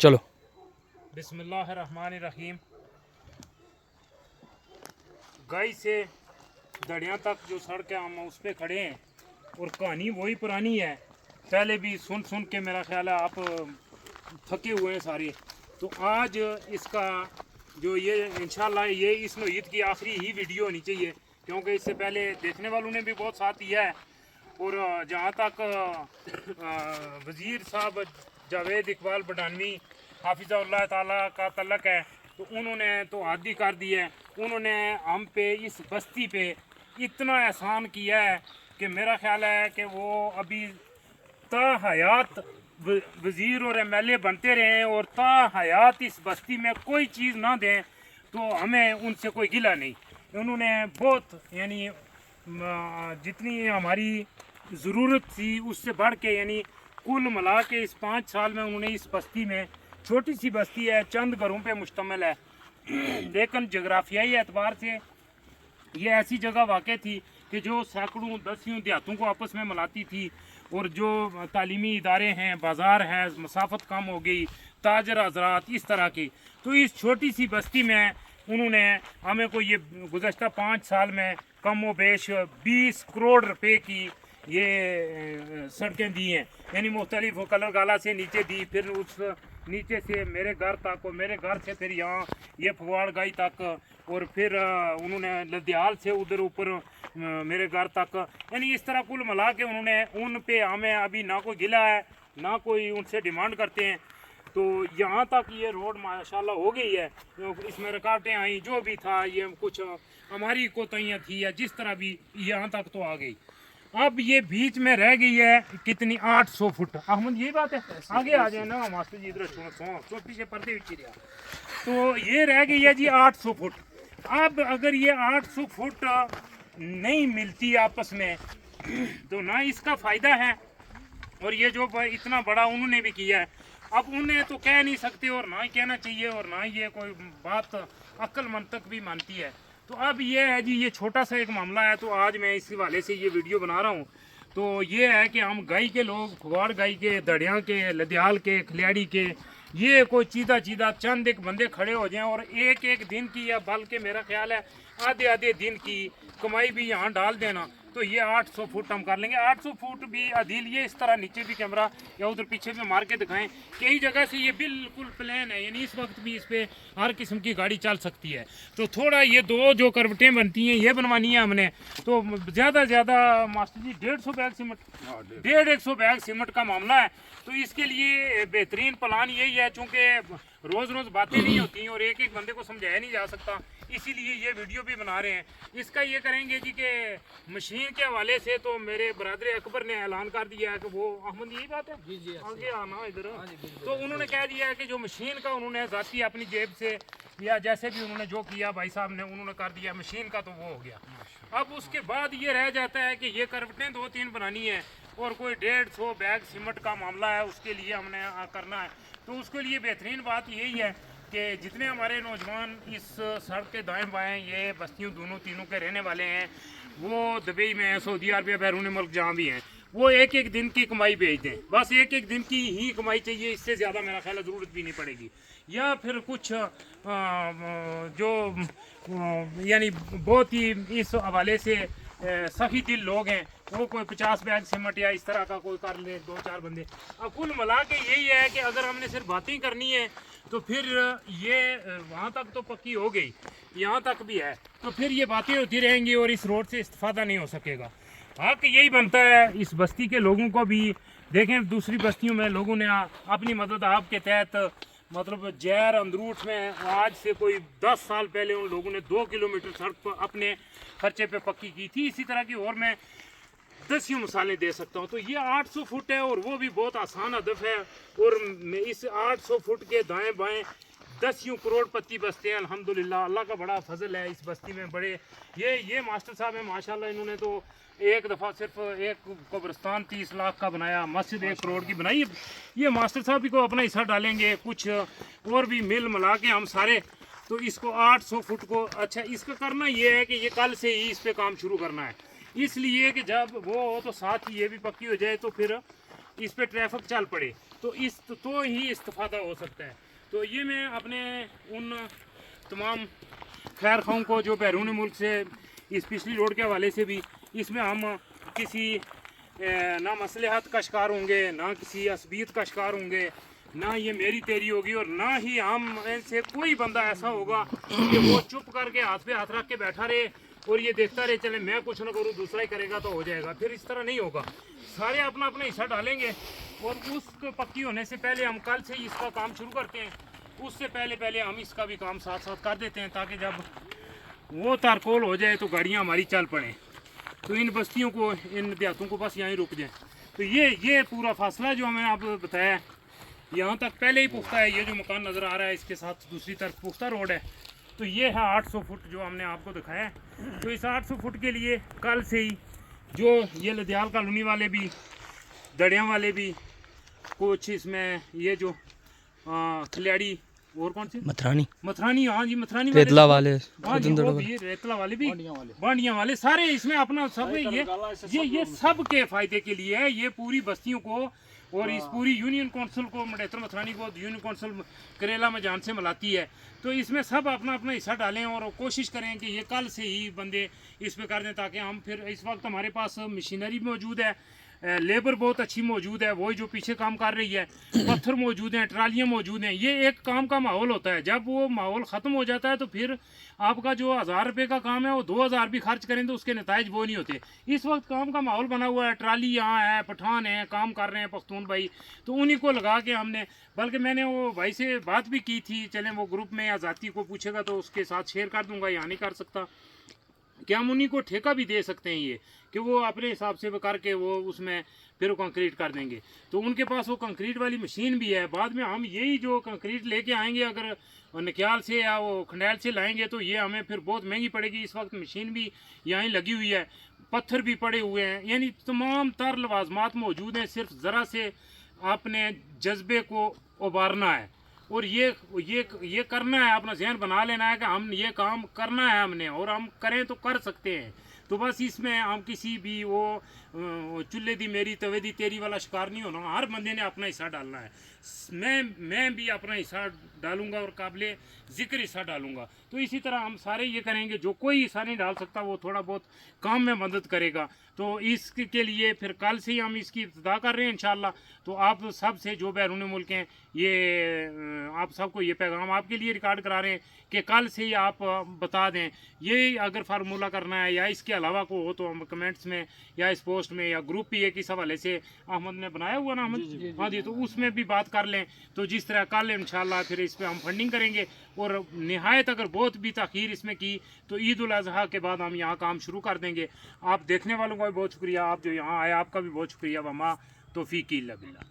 चलो। बिस्मिल्लाहिर्रहमानिर्रहीम। गाई से दड़िया तक जो सड़क है हम उस पर खड़े हैं और कहानी वही पुरानी है। पहले भी सुन सुन के मेरा ख्याल है आप थके हुए हैं सारे। तो आज इसका जो ये इंशाल्लाह ये इस नौईद की आखिरी ही वीडियो होनी चाहिए, क्योंकि इससे पहले देखने वालों ने भी बहुत साथ दिया है। और जहाँ तक वज़ीर साहब जावेद इकबाल बटानवी हाफिज़हुल्लाह ताला का तल्लक है, तो उन्होंने तो हद ही कर दी है। उन्होंने हम पे इस बस्ती पे इतना एहसान किया है कि मेरा ख्याल है कि वो अभी ता हयात वज़ीर और MLA बनते रहें और ता हयात इस बस्ती में कोई चीज़ ना दें तो हमें उनसे कोई गिला नहीं। उन्होंने बहुत यानी जितनी हमारी ज़रूरत थी उससे बढ़ के यानी कुल मिला के इस 5 साल में उन्होंने इस बस्ती में, छोटी सी बस्ती है, चंद घरों पे मुश्तमिल है, लेकिन जगराफियाई एतबार से ये ऐसी जगह वाक़ थी कि जो सैकड़ों दसियों देहातों को आपस में मिलाती थी। और जो तालीमी इदारे हैं, बाज़ार है, मसाफत कम हो गई, ताजर हज़रात इस तरह की। तो इस छोटी सी बस्ती में उन्होंने हमें को ये गुज़श्ता 5 साल में कम व बेश 20 करोड़ रुपए की ये सड़कें दी हैं, यानी मुख्तलिफ कलर गाला से नीचे दी, फिर उस नीचे से मेरे घर तक और मेरे घर से फिर यहाँ ये फगवाड़ गाई तक, और फिर उन्होंने लद्याल से उधर ऊपर मेरे घर तक, यानी इस तरह कुल मिला के उन्होंने उन पे हमें अभी ना कोई गिला है ना कोई उनसे डिमांड करते हैं। तो यहाँ तक ये रोड माशाल्लाह हो गई है। इसमें रुकावटें आई, जो भी था ये कुछ हमारी कोताहियाँ थी या जिस तरह भी यहाँ तक तो आ गई। अब ये बीच में रह गई है कितनी, 800 फुट। अहमद यही बात है, आगे आ जाए ना मास्टर जी, इधर सुनो पीछे पर्दे पीछे रहा। तो ये रह गई है जी 800 फुट। अब अगर ये 800 फुट नहीं मिलती आपस में तो ना इसका फ़ायदा है, और ये जो इतना बड़ा उन्होंने भी किया है, अब उन्हें तो कह नहीं सकते और ना ही कहना चाहिए और ना ही ये कोई बात अक्लमंद तक भी मानती है। तो अब ये है जी, ये छोटा सा एक मामला है, तो आज मैं इस हवाले से ये वीडियो बना रहा हूँ। तो ये है कि हम गाई के लोग, फगवाड़ गाई के, दड़िया के, लद्याल के, खलियाड़ी के, ये कोई चीदा चीदा चंद एक बंदे खड़े हो जाएं और एक एक दिन की या बल्कि मेरा ख्याल है आधे आधे दिन की कमाई भी यहाँ डाल देना, तो ये 800 फुट हम कर लेंगे। 800 फुट भी अदील, ये इस तरह नीचे भी कैमरा या उधर पीछे भी मार के दिखाएं, कई जगह से ये बिल्कुल प्लेन है, यानी इस वक्त भी इस पर हर किस्म की गाड़ी चल सकती है। तो थोड़ा ये दो जो करवटें बनती हैं ये बनवानी है हमने, तो ज़्यादा ज़्यादा मास्टर जी 150 बैग सीमेंट, 150 बैग सीमेंट का मामला है। तो इसके लिए बेहतरीन प्लान यही है, चूँकि रोज़ रोज़ बातें नहीं होती और एक एक बंदे को समझाया नहीं जा सकता, इसीलिए ये वीडियो भी बना रहे हैं। इसका ये करेंगे जी कि मशीन के हवाले से तो मेरे बरदर अकबर ने ऐलान कर दिया है कि वो, अहमद यही बात है जी जी, आगे आना इधर। तो उन्होंने कह दिया है कि जो मशीन का उन्होंने ज़ाती अपनी जेब से या जैसे भी उन्होंने जो किया भाई साहब ने, उन्होंने कर दिया मशीन का, तो वो हो गया। अब उसके बाद ये रह जाता है कि ये करवटें 2-3 बनानी है और कोई 150 बैग सीमेंट का मामला है, उसके लिए हमने करना है। तो उसके लिए बेहतरीन बात यही है कि जितने हमारे नौजवान इस सड़क के दाएं बाएं ये बस्तियों दोनों तीनों के रहने वाले हैं, वो दुबई में, सऊदी अरबिया, बैरून मुल्क जहाँ भी हैं, वो एक एक दिन की कमाई भेज दें। बस एक एक दिन की ही कमाई चाहिए, इससे ज़्यादा मेरा ख्याल ज़रूरत भी नहीं पड़ेगी। या फिर कुछ जो यानी बहुत ही इस हवाले से सखी दिल लोग हैं, वो कोई 50 बैग सीमेंट या इस तरह का कोई कर ले, 2-4 बंदे। अब कुल मिला के यही है कि अगर हमने सिर्फ बातें करनी है तो फिर ये वहाँ तक तो पक्की हो गई, यहाँ तक भी है, तो फिर ये बातें होती रहेंगी और इस रोड से इस्तेफादा नहीं हो सकेगा। हक यही बनता है इस बस्ती के लोगों को भी। देखें दूसरी बस्तियों में लोगों ने अपनी मदद आपके तहत, मतलब जैर अंदरूठ में आज से कोई 10 साल पहले उन लोगों ने 2 किलोमीटर सड़क अपने खर्चे पे पक्की की थी। इसी तरह की और मैं 10 मिसालें दे सकता हूँ। तो ये 800 फुट है और वो भी बहुत आसान हदफ है, और इस 800 फुट के दाएं बाएं 10 करोड़पति बसते हैं। अल्हम्दुलिल्लाह, अल्लाह का बड़ा फजल है इस बस्ती में। बड़े ये मास्टर साहब हैं माशाल्लाह, इन्होंने तो एक दफ़ा सिर्फ एक कब्रिस्तान 30 लाख का बनाया, मस्जिद 1 करोड़ की बनाई। ये मास्टर साहब भी को अपना हिस्सा डालेंगे, कुछ और भी मिल मिला के हम सारे, तो इसको 800 फुट को, अच्छा इसका करना ये है कि ये कल से ही इस पर काम शुरू करना है, इसलिए कि जब वो हो तो साथ ही ये भी पक्की हो जाए, तो फिर इस पर ट्रैफिक चल पड़े। तो ही इस्तेफादा हो सकता है। तो ये मैं अपने उन तमाम खैर खाओं को जो बैरून मुल्क से इस पिछली रोड के हवाले से भी, इसमें हम किसी ना मसलहत का शिकार होंगे, ना किसी असबियत का शिकार होंगे, ना ये मेरी तेरी होगी, और ना ही हम से कोई बंदा ऐसा होगा कि वो चुप करके हाथ पे हाथ रख के बैठा रहे और ये देखता रहे चले मैं कुछ ना करूँ दूसरा ही करेगा तो हो जाएगा। फिर इस तरह नहीं होगा, सारे अपना अपना हिस्सा डालेंगे। और उसको पक्की होने से पहले हम कल से ही इसका काम शुरू करते हैं, उससे पहले हम इसका भी काम साथ साथ कर देते हैं, ताकि जब वो तारकोल हो जाए तो गाड़ियाँ हमारी चल पड़ें, तो इन बस्तियों को, इन देहातों को बस यहीं रुक जाए। तो ये पूरा फासला जो मैंने आपको बताया यहाँ तक पहले ही पुख्ता है। ये जो मकान नज़र आ रहा है इसके साथ दूसरी तरफ पुख्ता रोड है। तो ये है 800 फुट जो हमने आपको दिखाया है। तो इस 800 फुट के लिए कल से ही जो ये लदियाल कॉलोनी वाले भी, दड़िया वाले भी, कुछ इसमें ये जो खिलाड़ी और कौन सी मथरानी, हाँ जी मथरानी रेतला वाले, हाँ जी वो भी, रेतला वाले भी, बांडिया वाले सारे इसमें अपना सब ये सब के फायदे के लिए है। ये पूरी बस्तियों को और इस पूरी यूनियन काउंसिल को, मडेतर मथरानी को यूनियन काउंसिल करेला में जान से मिलाती है। तो इसमें सब अपना अपना हिस्सा डालें और कोशिश करें कि ये कल से ही बंदे इस पे कर दें, ताकि हम फिर, इस वक्त हमारे पास मशीनरी मौजूद है, लेबर बहुत अच्छी मौजूद है, वही जो पीछे काम कर रही है, पत्थर मौजूद हैं, ट्रालियाँ मौजूद हैं। ये एक काम का माहौल होता है, जब वो माहौल ख़त्म हो जाता है तो फिर आपका जो 1000 रुपये का काम है वो 2000 भी खर्च करें तो उसके नताइज वो नहीं होते। इस वक्त काम का माहौल बना हुआ है, ट्राली यहाँ है, पठान है, काम कर रहे हैं पख्तून भाई, तो उन्हीं को लगा के हमने, बल्कि मैंने वो भाई से बात भी की थी, चलें वो ग्रुप में या ज़ाती को पूछेगा तो उसके साथ शेयर कर दूँगा, यहाँ नहीं कर सकता, क्या हम उन्हीं को ठेका भी दे सकते हैं ये, कि वो अपने हिसाब से करके वो उसमें फिर वो कंक्रीट कर देंगे। तो उनके पास वो कंक्रीट वाली मशीन भी है। बाद में हम यही जो कंक्रीट लेके आएंगे, अगर नक्याल से या वो खंडेल से लाएंगे तो ये हमें फिर बहुत महंगी पड़ेगी। इस वक्त मशीन भी यहाँ लगी हुई है, पत्थर भी पड़े हुए हैं, यानी तमाम तर लवाजमात मौजूद हैं। सिर्फ ज़रा से आपने जज्बे को उबारना है और ये करना है, अपना जहन बना लेना है कि हम ये काम करना है हमने, और हम करें तो कर सकते हैं। तो बस इसमें हम किसी भी वो चुल्ले दी मेरी तवे दी तेरी वाला शिकार नहीं होना। हर बंदे ने अपना हिस्सा डालना है। मैं भी अपना हिस्सा डालूंगा और काबिले ज़िक्र हिस्सा डालूंगा। तो इसी तरह हम सारे ये करेंगे, जो कोई हिस्सा नहीं डाल सकता वो थोड़ा बहुत काम में मदद करेगा। तो इसके लिए फिर कल से ही हम इसकी इब्तिदा कर रहे हैं इंशाल्लाह। तो आप सब से जो बैरून मुल्क हैं, ये आप सबको ये पैगाम आपके लिए रिकॉर्ड करा रहे हैं कि कल से ही आप बता दें। ये अगर फार्मूला करना है या इसके अलावा को हो तो हम कमेंट्स में या इस पोस्ट में या ग्रुप भी एक इस हवाले से अहमद ने बनाया हुआ ना, अहमद हाँ जी, तो उसमें भी बात कर लें। तो जिस तरह कल इंशाल्लाह फिर इस पर हम फंडिंग करेंगे, और नहायत अगर बहुत भी ताख़ीर इसमें की तो ईद उल अज़हा के बाद हम यहाँ काम शुरू कर देंगे। आप देखने वालों का भी बहुत शुक्रिया, आप जो यहाँ आए आपका भी बहुत शुक्रिया। वमा तौफीक इल्ला बिल्लाह।